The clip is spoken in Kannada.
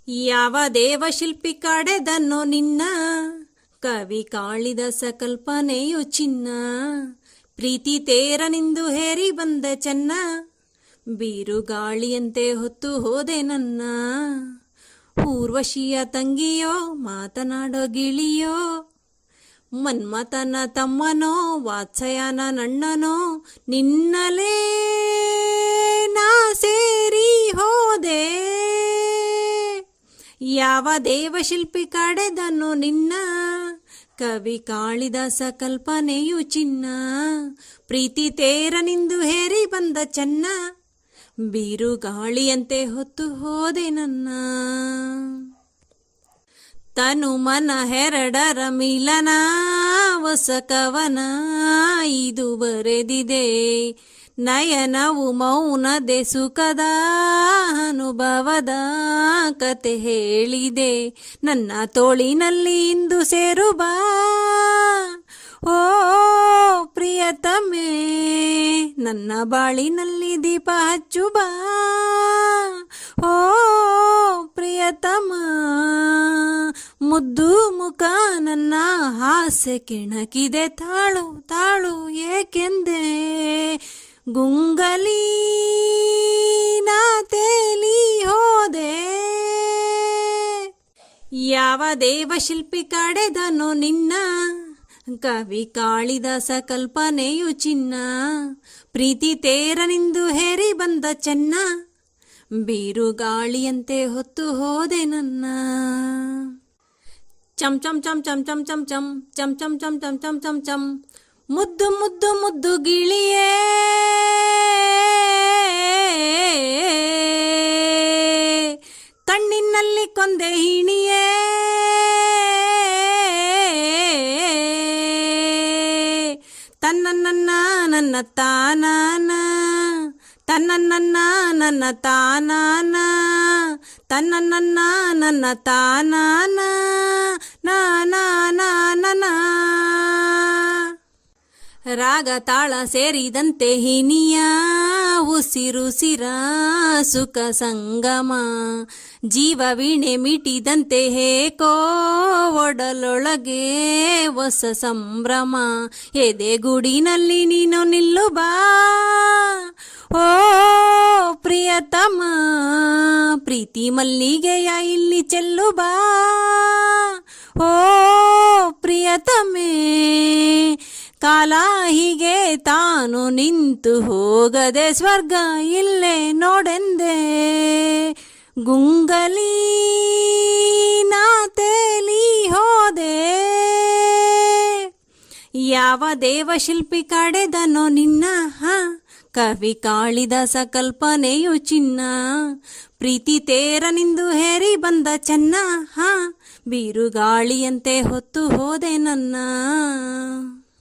ಯಾವ ದೇವಶಿಲ್ಪಿ ಕಡೆದನ್ನೋ ನಿನ್ನ, ಕವಿ ಕಾಳಿದಾಸ ಕಲ್ಪನೆಯು ಚಿನ್ನ. ಪ್ರೀತಿ ತೇರನಿಂದು ಹೇರಿ ಬಂದ ಚೆನ್ನ, ಬೀರುಗಾಳಿಯಂತೆ ಹೊತ್ತು ಹೋದೆ ನನ್ನ. ಊರ್ವಶಿಯ ತಂಗಿಯೋ ಮಾತನಾಡೋ ಗಿಳಿಯೋ, ಮನ್ಮಥನ ತಮ್ಮನೋ ವಾತ್ಸಯನ ನಣ್ಣನೋ, ನಿನ್ನಲೇ ನಾ ಸೇರಿ ಹೋದೆ. ಯಾವ ದೇವಶಿಲ್ಪಿ ಕಡೆದನು ನಿನ್ನ, ಕವಿ ಕಾಳಿದಾಸ ಕಲ್ಪನೆಯು ಚಿನ್ನ. ಪ್ರೀತಿ ತೇರನಿಂದು ಹೇರಿ ಬಂದ ಚೆನ್ನ, ಬೀರುಗಾಳಿಯಂತೆ ಹೊತ್ತು ಹೋದೆ ನನ್ನ. ತನು ಮನ ಹೆರಡರ ಮಿಲನ, ಹೊಸ ಕವನ ಇದು ಬರೆದಿದೆ. ನಯನವು ಮೌನದೆ ಸುಖದ ಅನುಭವದ ಕತೆ ಹೇಳಿದೆ. ನನ್ನ ತೋಳಿನಲ್ಲಿ ಇಂದು ಸೇರು ಬಾ, ಓ ಪ್ರಿಯತಮೆ, ನನ್ನ ಬಾಳಿನಲ್ಲಿ ದೀಪ ಹಚ್ಚು ಬಾ, ಓ ಪ್ರಿಯತಮ. ಮುದ್ದು ಮುಖ ನನ್ನ ಹಾಸ್ಯ ಕೆಣಕಿದೆ, ತಾಳು ತಾಳು ಏಕೆಂದೆ ಗುಂಗಲಿ ನಾ ತೇಲಿ ಹೋದೆ. ಯಾವ ದೇವಶಿಲ್ಪಿ ಕಡೆದನು ನಿನ್ನ, ಕವಿ ಕಾಳಿದಾಸ ಕಲ್ಪನೆಯು ಚಿನ್ನ. ಪ್ರೀತಿ ತೇರನಿಂದು ಹೇರಿ ಬಂದ ಚೆನ್ನ, ಬೀರುಗಾಳಿಯಂತೆ ಹೊತ್ತು ಹೋದೆ ನನ್ನ. ಚಂ ಚಂ ಚಂ ಚಂ ಚಂ ಚಂ ಚಂ ಚಂ ಚಂ ಚಂ ಚಂ ಚಂ ಚಂ ಚಂ. ಮುದ್ದು ಮುದ್ದು ಮುದ್ದು ಗಿಳಿಯೇ, ಕಣ್ಣಿನಲ್ಲಿ ಕೊಂದೆ ಹಿಣಿಯೇ, ತನ್ನ ನನ್ನ ನನ್ನ ತಾನಾನ, ತನ್ನ ನನ್ನ ನನ್ನ ತಾನಾನ, ತನ್ನ ನನ್ನ ನನ್ನ ತಾನಾನ, ನಾನ. ರಾಗ ತಾಳ ಸೇರಿದಂತೆ ಹಿನಿಯ, ಉಸಿರು ಸಿರ ಸುಖ ಸಂಗಮ. ಜೀವ ವೀಣೆ ಮಿಟಿದಂತೆ ಹೇಕೋ ಒಡಲೊಳಗೆ ಹೊಸ ಸಂಭ್ರಮ. ಎದೆಗೂಡಿನಲ್ಲಿ ನೀನು ನಿಲ್ಲು ಬಾ, ಓ ಪ್ರಿಯತಮ. ಪ್ರೀತಿ ಮಲ್ಲಿಗೆಯ ಇಲ್ಲಿ ಚೆಲ್ಲು ಬಾ, ಓ ಪ್ರಿಯತಮೆ. ಕಾಲ ಹೀಗೆ ತಾನು ನಿಂತು ಹೋಗದೆ, ಸ್ವರ್ಗ ಇಲ್ಲೇ ನೋಡೆಂದೆ ಗುಂಗಲಿ ನಾ ತೇಲಿ ಹೋದೆ. ಯಾವ ದೇವಶಿಲ್ಪಿ ಕಡೆದನೋ ನಿನ್ನ, ಕವಿ ಕಾಳಿದಾಸ ಕಲ್ಪನೆಯು ಚಿನ್ನ. ಪ್ರೀತಿ ತೇರನಿಂದು ಹೇರಿ ಬಂದ ಚೆನ್ನ, ಬೀರುಗಾಳಿಯಂತೆ ಹೊತ್ತು ಹೋದೆ ನನ್ನ.